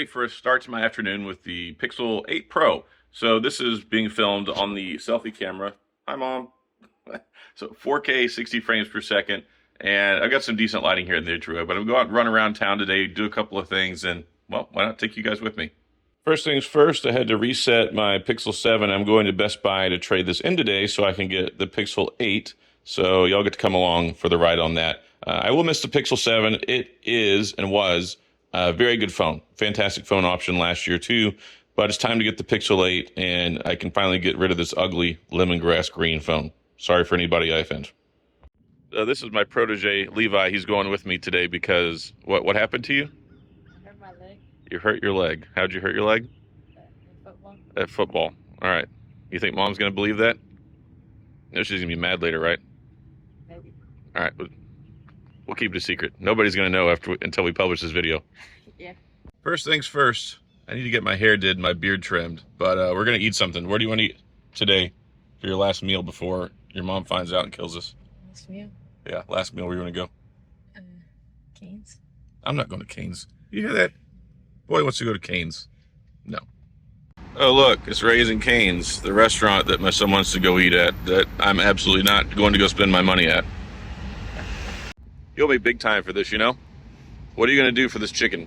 everybody, for a start to my afternoon with the Pixel 8 Pro. So this is being filmed on the selfie camera. Hi, Mom. So 4K, 60 frames per second, and I've got some decent lighting here in the intro, but I'm going to run around town today, do a couple of things, and, well, why not take you guys with me? First things first, I had to reset my Pixel 7. I'm going to Best Buy to trade this in today so I can get the Pixel 8, so y'all get to come along for the ride on that. I will miss the Pixel 7. It is and was a very good phone. Fantastic phone option last year too, but it's time to get the Pixel 8 and I can finally get rid of this ugly lemongrass green phone. Sorry for anybody I offend. This is my protege, Levi. He's going with me today because what happened to you? I hurt my leg. You hurt your leg. How'd you hurt your leg? Football. At football. All right. You think Mom's going to believe that? No, she's going to be mad later, right? Maybe. All right. We'll keep it a secret. Nobody's going to know until we publish this video. Yeah. First things first, I need to get my hair did, my beard trimmed, but we're going to eat something. Where do you want to eat today for your last meal before your mom finds out and kills us? Last meal? Yeah, last meal. Where you want to go? Canes. I'm not going to Cane's. You hear that? Boy wants to go to Cane's. No. Oh, look, it's Raising Cane's, the restaurant that my son wants to go eat at, that I'm absolutely not going to go spend my money at. You'll be big time for this, you know? What are you going to do for this chicken?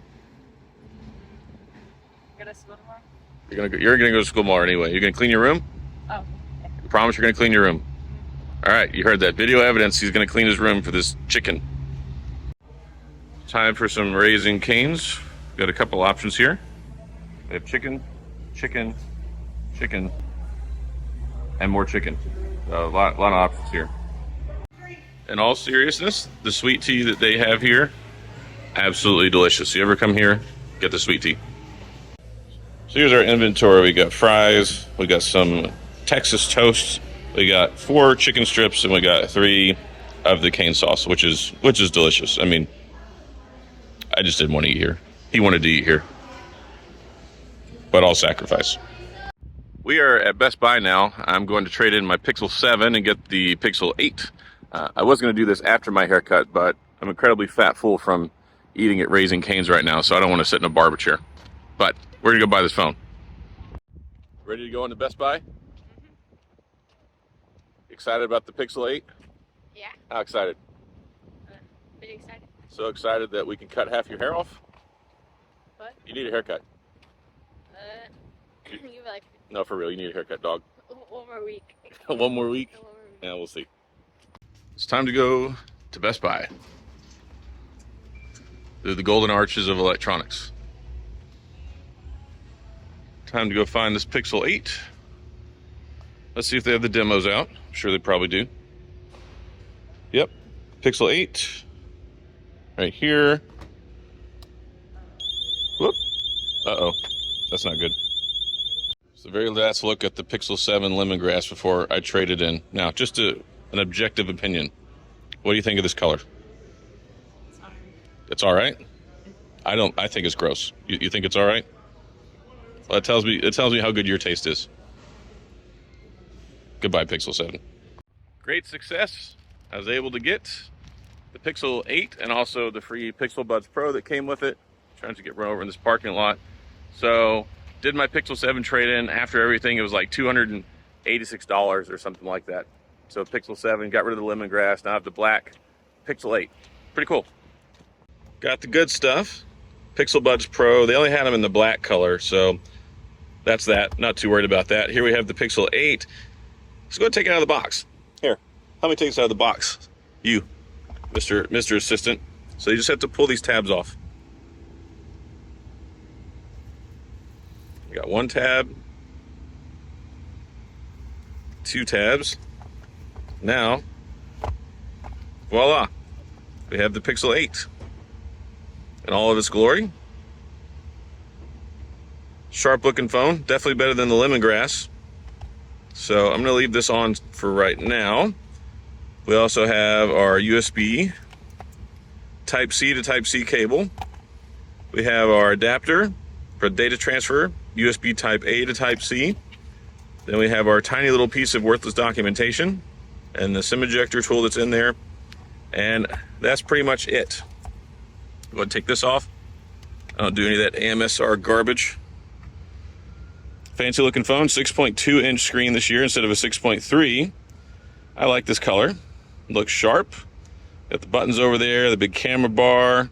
Gonna school tomorrow? You're gonna go to school tomorrow anyway. You're going to clean your room? Oh. Okay. You promise you're going to clean your room? All right, you heard that. Video evidence. He's going to clean his room for this chicken. Time for some Raising Cane's. Got a couple options here. We have chicken, chicken, chicken, and more chicken. A lot of options here. In all seriousness, the sweet tea that they have here, absolutely delicious. You ever come here, get the sweet tea. So here's our inventory. We got fries, we got some Texas toast, we got 4 chicken strips, and we got 3 of the cane sauce, which is delicious. I mean, I just didn't want to eat here. He wanted to eat here, but I'll sacrifice. We are at Best Buy now. I'm going to trade in my Pixel 7 and get the Pixel 8. I was going to do this after my haircut, but I'm incredibly fat full from eating at Raising Cane's right now, so I don't want to sit in a barber chair. But we're going to go buy this phone. Ready to go into Best Buy? Mm-hmm. Excited about the Pixel 8? Yeah. How excited? Pretty excited. So excited that we can cut half your hair off? What? You need a haircut. You be like No, for real, you need a haircut, dog. one more week. One more week? One more week. Yeah, we'll see. It's time to go to Best Buy. They're the golden arches of electronics. Time to go find this Pixel 8. Let's see if they have the demos out. I'm sure they probably do. Yep, Pixel 8. Right here. Whoop. Uh-oh, that's not good. It's the very last look at the Pixel 7 lemongrass before I trade it in. Now, just an objective opinion. What do you think of this color? Sorry. It's all right? I think it's gross. You think it's all right? Well, it tells me how good your taste is. Goodbye, Pixel 7. Great success. I was able to get the Pixel 8 and also the free Pixel Buds Pro that came with it. Trying to get run over in this parking lot. So, did my Pixel 7 trade-in. After everything, it was like $286 or something like that. So Pixel 7, got rid of the lemongrass. Now I have the black Pixel 8. Pretty cool. Got the good stuff. Pixel Buds Pro. They only had them in the black color, so that's that. Not too worried about that. Here we have the Pixel 8. Let's go ahead and take it out of the box. Here, help me take this out of the box. You, Mr. Assistant. So you just have to pull these tabs off. We got 1 tab, 2 tabs. Now, voila, we have the Pixel 8 in all of its glory. Sharp looking phone, definitely better than the lemongrass. So I'm gonna leave this on for right now. We also have our USB Type-C to Type-C cable. We have our adapter for data transfer, USB Type-A to Type-C. Then we have our tiny little piece of worthless documentation and the SIM ejector tool that's in there. And that's pretty much it. Go ahead and take this off. I don't do any of that AMSR garbage. Fancy looking phone, 6.2 inch screen this year instead of a 6.3. I like this color. Looks sharp. Got the buttons over there, the big camera bar,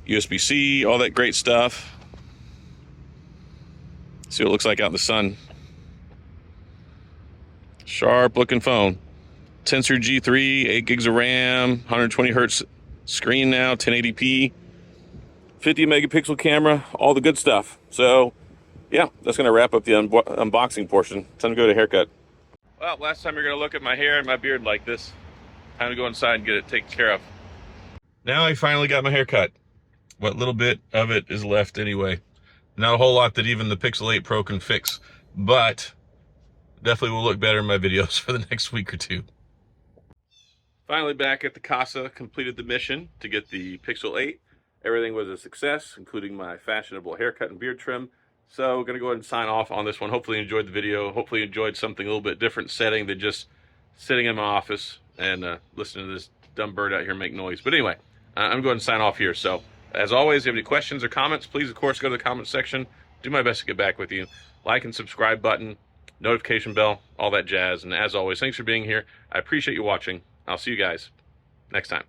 USB-C, all that great stuff. See what it looks like out in the sun. Sharp looking phone. Tensor G3, 8 gigs of RAM, 120 hertz screen now, 1080p, 50 megapixel camera, all the good stuff. So yeah, that's going to wrap up the unboxing portion. Time to go to haircut. Well, last time you're going to look at my hair and my beard like this. Time to go inside and get it taken care of. Now I finally got my hair cut. What little bit of it is left anyway. Not a whole lot that even the Pixel 8 Pro can fix, but definitely will look better in my videos for the next week or two. Finally back at the casa, completed the mission to get the Pixel 8. Everything was a success, including my fashionable haircut and beard trim. So going to go ahead and sign off on this one. Hopefully you enjoyed the video. Hopefully you enjoyed something a little bit different setting than just sitting in my office and listening to this dumb bird out here make noise. But anyway, I'm going to sign off here. So as always, if you have any questions or comments, please, of course, go to the comment section. Do my best to get back with you. Like and subscribe button, notification bell, all that jazz. And as always, thanks for being here. I appreciate you watching. I'll see you guys next time.